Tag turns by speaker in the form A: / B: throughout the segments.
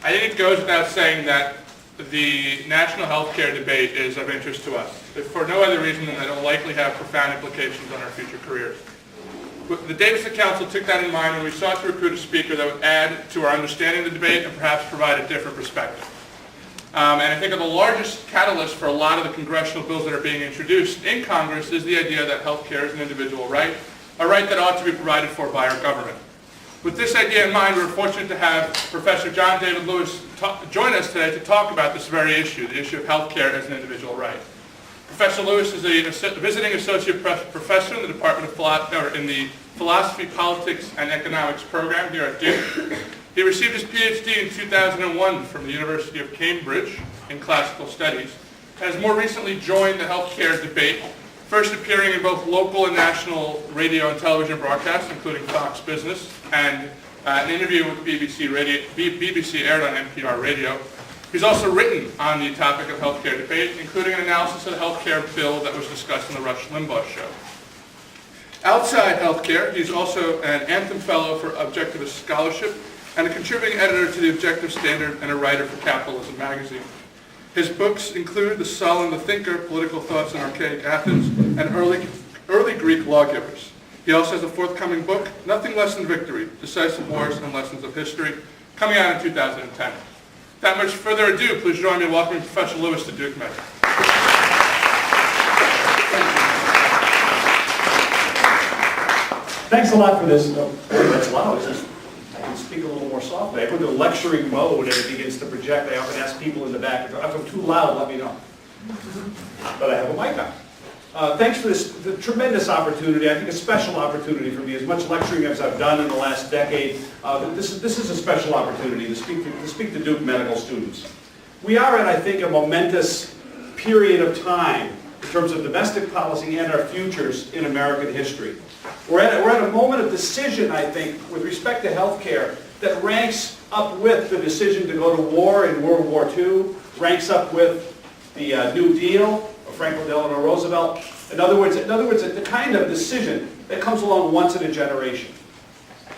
A: I think it goes without saying that the national health care debate is of interest to us, if for no other reason than that it will likely have profound implications on our future careers. The Davidson Council took that in mind when we sought to recruit a speaker that would add to our understanding of the debate and perhaps provide a different perspective. And I think the largest catalyst for a lot of the congressional bills that are being introduced in Congress is the idea that health care is an individual right, a right that ought to be provided for by our government. With this idea in mind, we're fortunate to have Professor John David Lewis join us today to talk about this very issue, the issue of health care as an individual right. Professor Lewis is a visiting associate professor in the Department of in the Philosophy, Politics, and Economics program here at Duke. He received his PhD in 2001 from the University of Cambridge in classical studies, and has more recently joined the healthcare debate, first appearing in both local and national radio and television broadcasts, including Fox Business, and an interview with BBC aired on NPR radio. He's also written on the topic of healthcare debate, including an analysis of the healthcare bill that was discussed on the Rush Limbaugh show. Outside healthcare, he's also an Anthem Fellow for Objectivist Scholarship and a contributing editor to the Objective Standard and a writer for Capitalism magazine. His books include The Solon the Thinker, Political Thoughts in Archaic Athens, and Early Greek Lawgivers. He also has a forthcoming book, Nothing Less Than Victory, Decisive Wars and Lessons of History, coming out in 2010. Without much further ado, please join me in welcoming Professor Lewis to Duke Med.
B: Thanks a lot for this. That's loud. I can speak a little more softly. I go into lecturing mode and it begins to project. I often ask people in the back, if I'm too loud, let me know. But I have a mic on. Thanks for this tremendous opportunity. I think a special opportunity for me. As much lecturing as I've done in the last decade, this is a special opportunity to speak to Duke medical students. We are at, I think, a momentous period of time in terms of domestic policy and our futures in American history. We're at a moment of decision, I think, with respect to health care that ranks up with the decision to go to war in World War II, ranks up with the New Deal of Franklin Delano Roosevelt. In other words, the kind of decision that comes along once in a generation.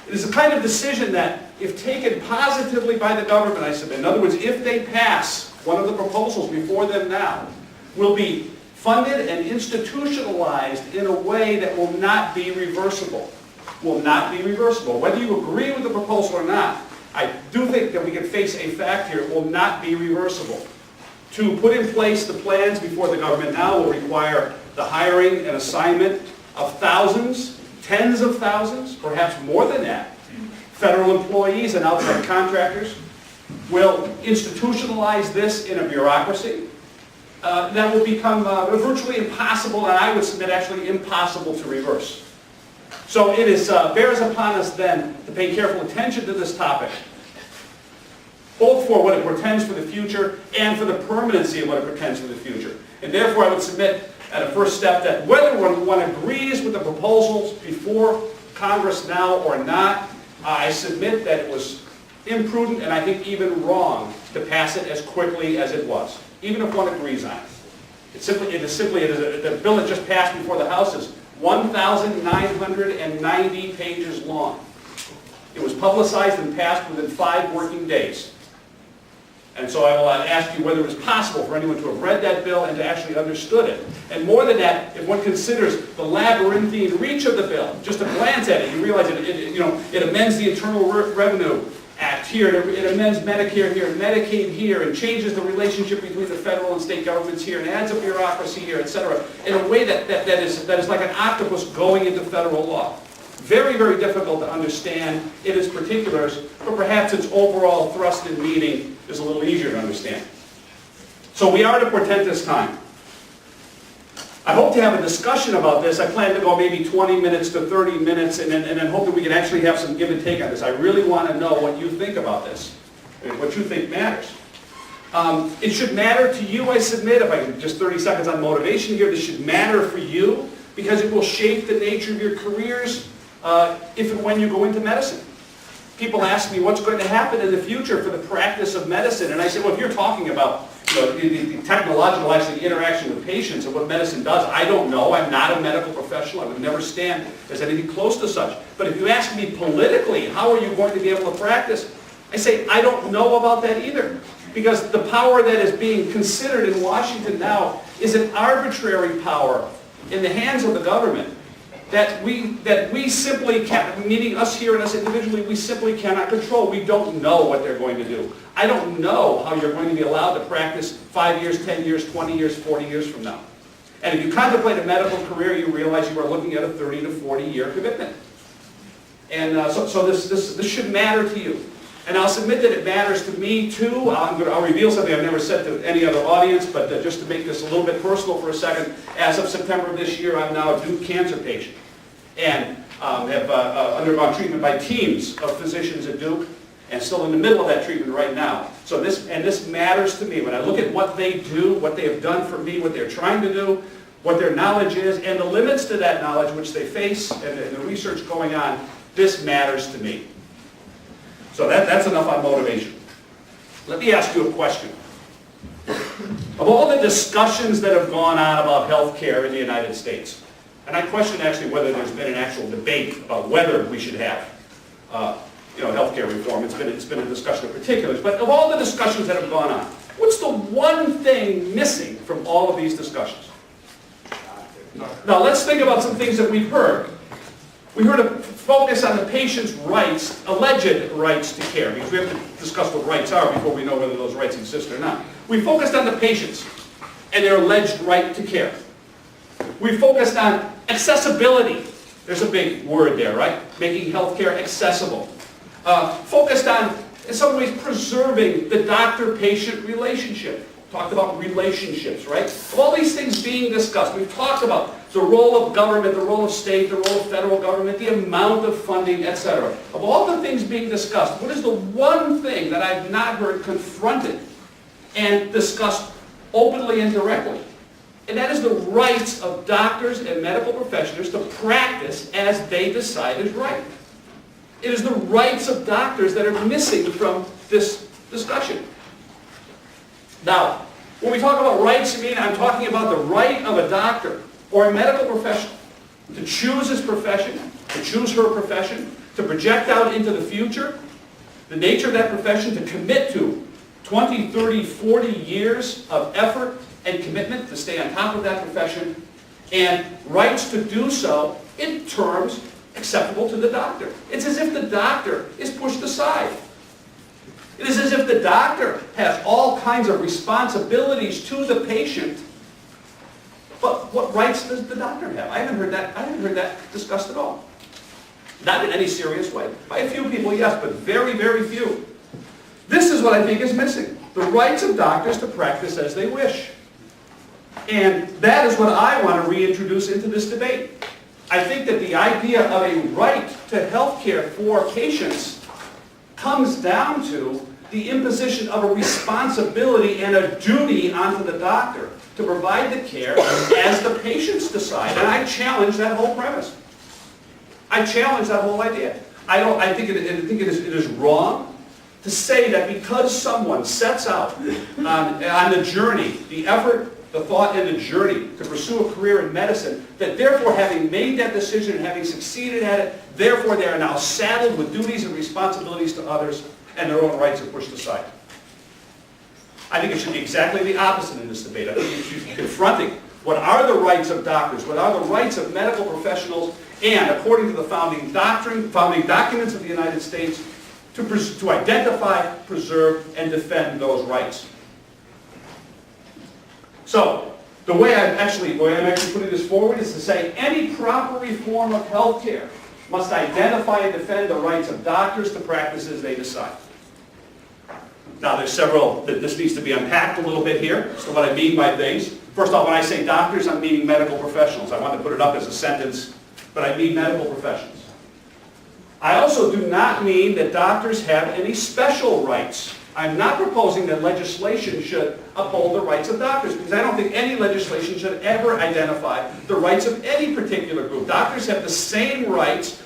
B: It is the kind of decision that, if taken positively by the government, I submit, in other words, if they pass one of the proposals before them now, will be funded and institutionalized in a way that will not be reversible. Will not be reversible. Whether you agree with the proposal or not, I do think that we can face a fact here. It will not be reversible. To put in place the plans before the government now will require the hiring and assignment of thousands, tens of thousands, perhaps more than that, federal employees and outside contractors. Will institutionalize this in a bureaucracy that will become virtually impossible, and I would submit actually impossible to reverse. So it bears upon us then to pay careful attention to this topic, both for what it portends for the future and for the permanency of what it portends for the future. And therefore I would submit at a first step that whether one agrees with the proposals before Congress now or not, I submit that it was imprudent and I think even wrong to pass it as quickly as it was, even if one agrees on it. The bill that just passed before the House is 1,990 pages long. It was publicized and passed within 5 working days. And so I will ask you whether it was possible for anyone to have read that bill and to actually understood it. And more than that, if one considers the labyrinthine reach of the bill, just a glance at it, you realize it amends the Internal Revenue Act here, it amends Medicare here, Medicaid here, and changes the relationship between the federal and state governments here, and adds a bureaucracy here, etc., in a way that is like an octopus going into federal law. Very, very difficult to understand in its particulars, but perhaps its overall thrust and meaning is a little easier to understand. So we are at a portentous time. I hope to have a discussion about this. I plan to go maybe 20 minutes to 30 minutes and then hope that we can actually have some give and take on this. I really want to know what you think about this, and what you think matters. It should matter to you, I submit, if I can just 30 seconds on motivation here, this should matter for you because it will shape the nature of your careers if and when you go into medicine. People ask me what's going to happen in the future for the practice of medicine, and I say, well, if you're talking about the technological actually interaction with patients and what medicine does, I don't know. I'm not a medical professional. I would never stand as anything close to such. But if you ask me politically, how are you going to be able to practice? I say, I don't know about that either. Because the power that is being considered in Washington now is an arbitrary power in the hands of the government that we simply can't, meaning us here and us individually, we simply cannot control. We don't know what they're going to do. I don't know how you're going to be allowed to practice 5 years, 10 years, 20 years, 40 years from now. And if you contemplate a medical career, you realize you are looking at a 30 to 40-year commitment. And so this should matter to you. And I'll submit that it matters to me too. I'll reveal something I've never said to any other audience, but just to make this a little bit personal for a second, as of September of this year, I'm now a Duke cancer patient. And have undergone treatment by teams of physicians at Duke, and still in the middle of that treatment right now. So this matters to me. When I look at what they do, what they have done for me, what they're trying to do, what their knowledge is, and the limits to that knowledge which they face, and the research going on, this matters to me. So that's enough on motivation. Let me ask you a question. Of all the discussions that have gone on about health care in the United States, and I question actually whether there's been an actual debate about whether we should have health care reform. It's been a discussion of particulars. But of all the discussions that have gone on, what's the one thing missing from all of these discussions? Now let's think about some things that we've heard. We heard a focus on the patient's rights, alleged rights to care, because we have to discuss what rights are before we know whether those rights exist or not. We focused on the patients and their alleged right to care. We focused on accessibility. There's a big word there, right? Making healthcare accessible. Focused on, in some ways, preserving the doctor-patient relationship. Talked about relationships, right? Of all these things being discussed, we've talked about the role of government, the role of state, the role of federal government, the amount of funding, etc. Of all the things being discussed, what is the one thing that I've not heard confronted and discussed openly and directly? And that is the rights of doctors and medical professionals to practice as they decide is right. It is the rights of doctors that are missing from this discussion. Now, when we talk about rights, I'm talking about the right of a doctor or a medical professional to choose his profession, to choose her profession, to project out into the future, the nature of that profession, to commit to 20, 30, 40 years of effort and commitment to stay on top of that profession, and rights to do so in terms acceptable to the doctor. It's as if the doctor is pushed aside. It is as if the doctor has all kinds of responsibilities to the patient. But what rights does the doctor have? I haven't heard that discussed at all. Not in any serious way. By a few people, yes, but very, very few. This is what I think is missing. The rights of doctors to practice as they wish. And that is what I want to reintroduce into this debate. I think that the idea of a right to health care for patients comes down to the imposition of a responsibility and a duty onto the doctor to provide the care as the patients decide. And I challenge that whole premise. I challenge that whole idea. I think it is wrong to say that because someone sets out on the journey, the effort, the thought, and the journey to pursue a career in medicine, that therefore having made that decision and having succeeded at it, therefore they are now saddled with duties and responsibilities to others, and their own rights are pushed aside. I think it should be exactly the opposite in this debate. I think you should be confronting what are the rights of doctors, what are the rights of medical professionals, and according to the founding documents of the United States, to identify, preserve, and defend those rights. So, the way I'm actually putting this forward is to say any proper reform of health care must identify and defend the rights of doctors to practice as they decide. Now there's several, this needs to be unpacked a little bit here, so what I mean by things. First off, when I say doctors, I'm meaning medical professionals. I want to put it up as a sentence, but I mean medical professionals. I also do not mean that doctors have any special rights. I'm not proposing that legislation should uphold the rights of doctors, because I don't think any legislation should ever identify the rights of any particular group. Doctors have the same rights